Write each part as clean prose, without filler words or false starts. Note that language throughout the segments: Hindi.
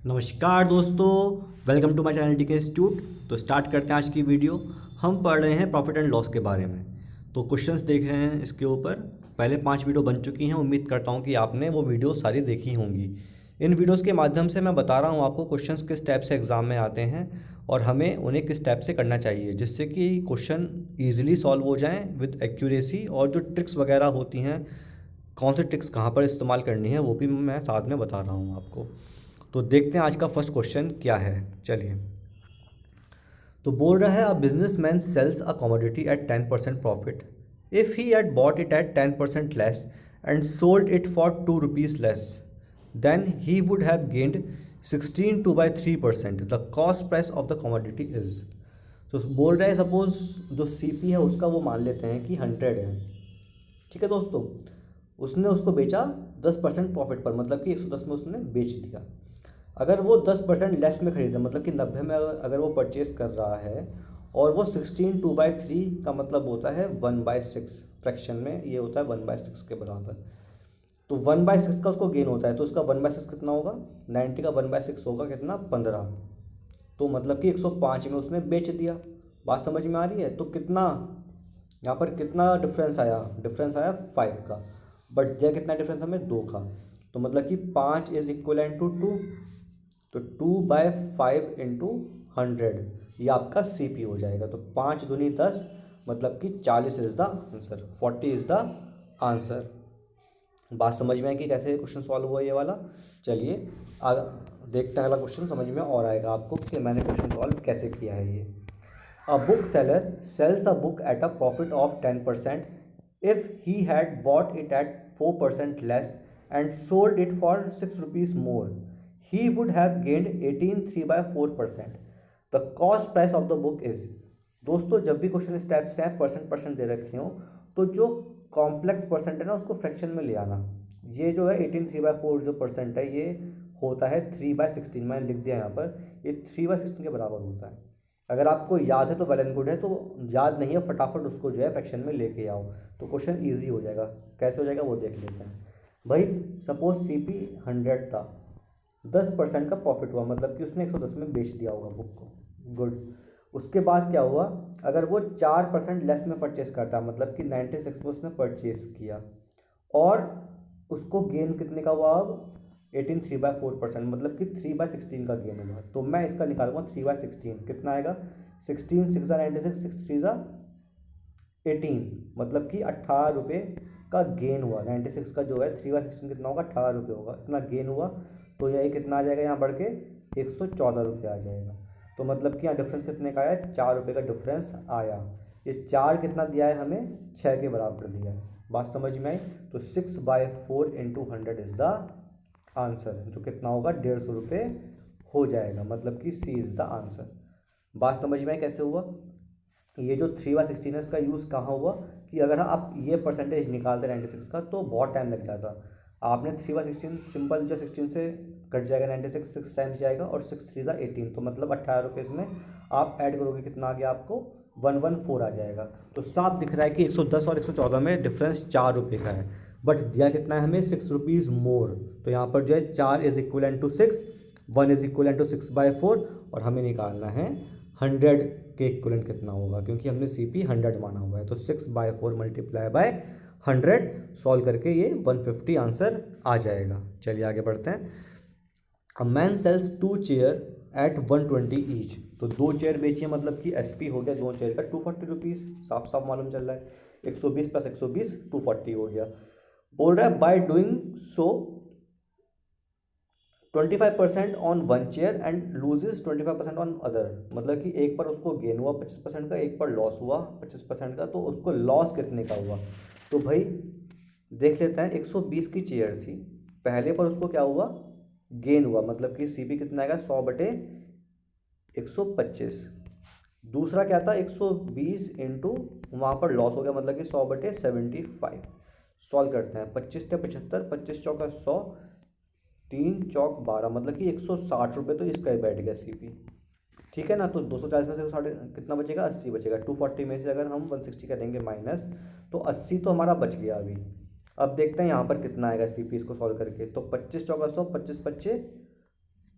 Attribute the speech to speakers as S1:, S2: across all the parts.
S1: नमस्कार दोस्तों, वेलकम टू माय चैनल टीके इंस्टीट्यूट। तो स्टार्ट करते हैं आज की वीडियो। हम पढ़ रहे हैं प्रॉफिट एंड लॉस के बारे में। तो क्वेश्चंस देख रहे हैं इसके ऊपर। पहले 5 वीडियो बन चुकी हैं, उम्मीद करता हूं कि आपने वो वीडियो सारी देखी होंगी। इन वीडियोस के माध्यम से मैं बता रहा हूं आपको क्वेश्चंस किस टाइप से एग्ज़ाम में आते हैं और हमें उन्हें किस टाइप से करना चाहिए, जिससे कि क्वेश्चन ईजिली सॉल्व हो जाएँ विद एक्यूरेसी। और जो ट्रिक्स वगैरह होती हैं, कौन सी ट्रिक्स कहाँ पर इस्तेमाल करनी है, वो भी मैं साथ में बता रहा हूँ आपको। तो देखते हैं आज का फर्स्ट क्वेश्चन क्या है। चलिए, तो बोल रहा है, a business man sells a commodity at 10% profit if he had bought it at 10% less and sold it for ₹2 less, then he would have gained 16/3%। The cost price of the commodity is. तो बोल रहा है, सपोज जो सीपी है उसका वो मान लेते हैं कि 100 है। ठीक है दोस्तों, उसने उसको बेचा 10% प्रॉफिट पर, मतलब कि 110 में उसने बेच दिया। अगर वो 10% लेस में खरीदा, मतलब कि 90 में अगर वो परचेज कर रहा है, और वो 16 का मतलब होता है 1/6 फ्रैक्शन में, ये होता है 1/6 के बराबर। तो 1/6 का उसको गेन होता है, तो उसका 1/6 कितना होगा? 90 का 1/6 होगा कितना? 15। तो मतलब कि 105 में उसने बेच दिया। बात समझ में आ रही है? तो कितना यहाँ पर कितना डिफरेंस आया? डिफरेंस आया 5 का, बट दिया कितना डिफरेंस हमें? 2 का। तो मतलब कि 5 इज इक्वल टू 2। तो 2/5 इंटू 100, ये आपका सीपी हो जाएगा। तो 5 दूनी 10, मतलब कि 40 is the answer, 40 is the answer. बात समझ में आई कि कैसे क्वेश्चन सॉल्व हुआ ये वाला? चलिए देखते हैं अगला क्वेश्चन, समझ में और आएगा आपको कि मैंने क्वेश्चन सॉल्व कैसे किया है ये। A bookseller sells a book at a profit of 10% if he had bought it at 4% less and sold it for ₹6 more. He would have gained 18 3/4%. The cost price of the book is। दोस्तों, जब भी क्वेश्चन इस टाइप से है, परसेंट परसेंट दे रखे हो, तो जो कॉम्प्लेक्स परसेंट है ना, उसको फ्रैक्शन में ले आना। ये जो है 18 3/4 जो परसेंट है, ये होता है 3/16। मैंने लिख दिया यहाँ पर, ये 3/16 के बराबर होता है। अगर आपको याद है तो वेल एंड गुड है, तो याद नहीं है फटाफट उसको जो है फ्रैक्शन में लेके आओ, तो क्वेश्चन ईजी हो जाएगा। कैसे हो जाएगा वो देख लेते हैं भाई। सपोज सीपी 100 था, 10% का प्रॉफिट हुआ, मतलब कि उसने 110 में बेच दिया होगा बुक को। गुड। उसके बाद क्या हुआ? अगर वो 4% लेस में परचेस करता, मतलब कि 96 में उसने परचेस किया, और उसको गेन कितने का हुआ? अब 18 3/4%, मतलब कि 3/16 का गेन हुआ। तो मैं इसका निकालूंगा 3/16, कितना आएगा? 16 6 96, 6 3 18, मतलब कि 18 रुपये का गेन हुआ। 96 का जो है 3/16 कितना होगा? 18 रुपये होगा, इतना गेन हुआ। तो यही कितना आ जाएगा यहाँ बढ़ के? 114 रुपये आ जाएगा। तो मतलब कि यहाँ डिफरेंस कितने का आया? 4 रुपये का डिफरेंस आया। ये 4 कितना दिया है हमें? 6 के बराबर दिया है। बात समझ में आई? तो 6/4 इंटू 100 इज द आंसर, जो कितना होगा? 150 रुपये हो जाएगा, मतलब कि सी इज द आंसर। बात समझ में आई कैसे हुआ? ये जो 3/16 है, इसका यूज़ कहाँ हुआ कि अगर आप ये परसेंटेज निकालते 96 का, तो बहुत टाइम लग जाता। आपने 3/16 सिंपल जो 16 से कट जाएगा, 96 6 टाइम्स जाएगा, और 6 3 18, तो मतलब 18 रुपये इसमें आप ऐड करोगे, कितना आ गया आपको? 114 आ जाएगा। तो साफ दिख रहा है कि 110 और 114 में डिफरेंस 4 रुपये का है, बट दिया कितना है हमें? ₹6 मोर। तो यहाँ पर जो है 4 is equal to 6, 1 is equal to 6/4, और हमें निकालना है 100 के इक्वलेंट कितना होगा, क्योंकि हमने सीपी 100 माना हुआ है। तो 6/4 मल्टीप्लाई बाय 100 सॉल्व करके ये 150 आंसर आ जाएगा। चलिए आगे बढ़ते हैं। A man sells 2 chair at 120 each. तो 2 चेयर बेचिए, मतलब कि एसपी हो गया 2 चेयर का 240 रुपीज़, साफ साफ मालूम चल रहा है। 120 + 120 240 हो गया। बोल रहा है, by doing so 25% on 1 chair and loses 25% on other, मतलब कि एक पर उसको गेन हुआ 25% का, एक पर लॉस हुआ 25% का। तो उसको लॉस कितने का हुआ? तो भाई देख लेते हैं। 120 की चेयर थी, पहले पर उसको क्या हुआ? गेन हुआ, मतलब कि सीपी कितना आएगा? 100/125। दूसरा क्या था? 120 इंटू वहाँ पर लॉस हो गया, मतलब कि 100/75। सॉल्व करते हैं। 25 × 75, 25 × 4 = 100, 3 × 4 = 12, मतलब कि 160 रुपये तो इसका ही बैठ गया सीपी। ठीक है ना? तो 240 में से 60 कितना बचेगा? 80 बचेगा। 240 में से अगर हम 160 करेंगे माइनस, तो 80 तो हमारा बच गया अभी। अब देखते हैं यहाँ पर कितना आएगा सीपी इसको सॉल्व करके। तो 25 × 100, 25 × 25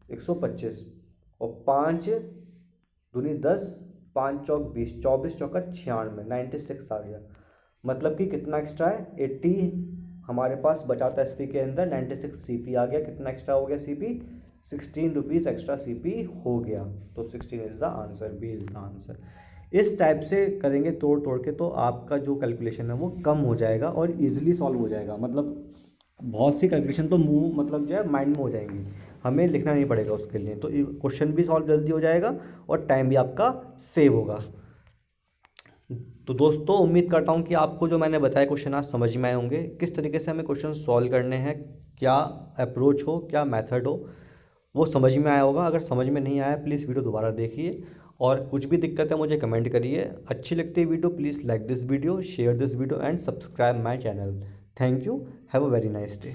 S1: 125 और 5 दूनी 10, 5 चौक 20, 24 चौका 96, 96 आ गया। मतलब कि कितना एक्स्ट्रा है, 80 हमारे पास बचा था एसपी के अंदर, 96 सीपी आ गया। कितना एक्स्ट्रा हो गया सीपी, 16 रुपीज़ एक्स्ट्रा सीपी हो गया। तो 16 is the answer, B is the answer. इस टाइप से करेंगे तोड़ तोड़ के, तो आपका जो कैलकुलेशन है वो कम हो जाएगा और इजीली सॉल्व हो जाएगा। मतलब बहुत सी कैलकुलेशन तो मुंह मतलब जो है माइंड में हो जाएंगी, हमें लिखना नहीं पड़ेगा उसके लिए। तो क्वेश्चन भी सॉल्व जल्दी हो जाएगा और टाइम भी आपका सेव होगा। तो दोस्तों उम्मीद करता हूँ कि आपको जो मैंने बताया क्वेश्चन आज समझ में आए होंगे, किस तरीके से हमें क्वेश्चन सॉल्व करने हैं, क्या अप्रोच हो, क्या मेथड हो, वो समझ में आया होगा। अगर समझ में नहीं आया प्लीज़ वीडियो दोबारा देखिए, और कुछ भी दिक्कत है मुझे कमेंट करिए। अच्छी लगती है video please like this video, share this video and subscribe my channel. Thank you, have a very nice day.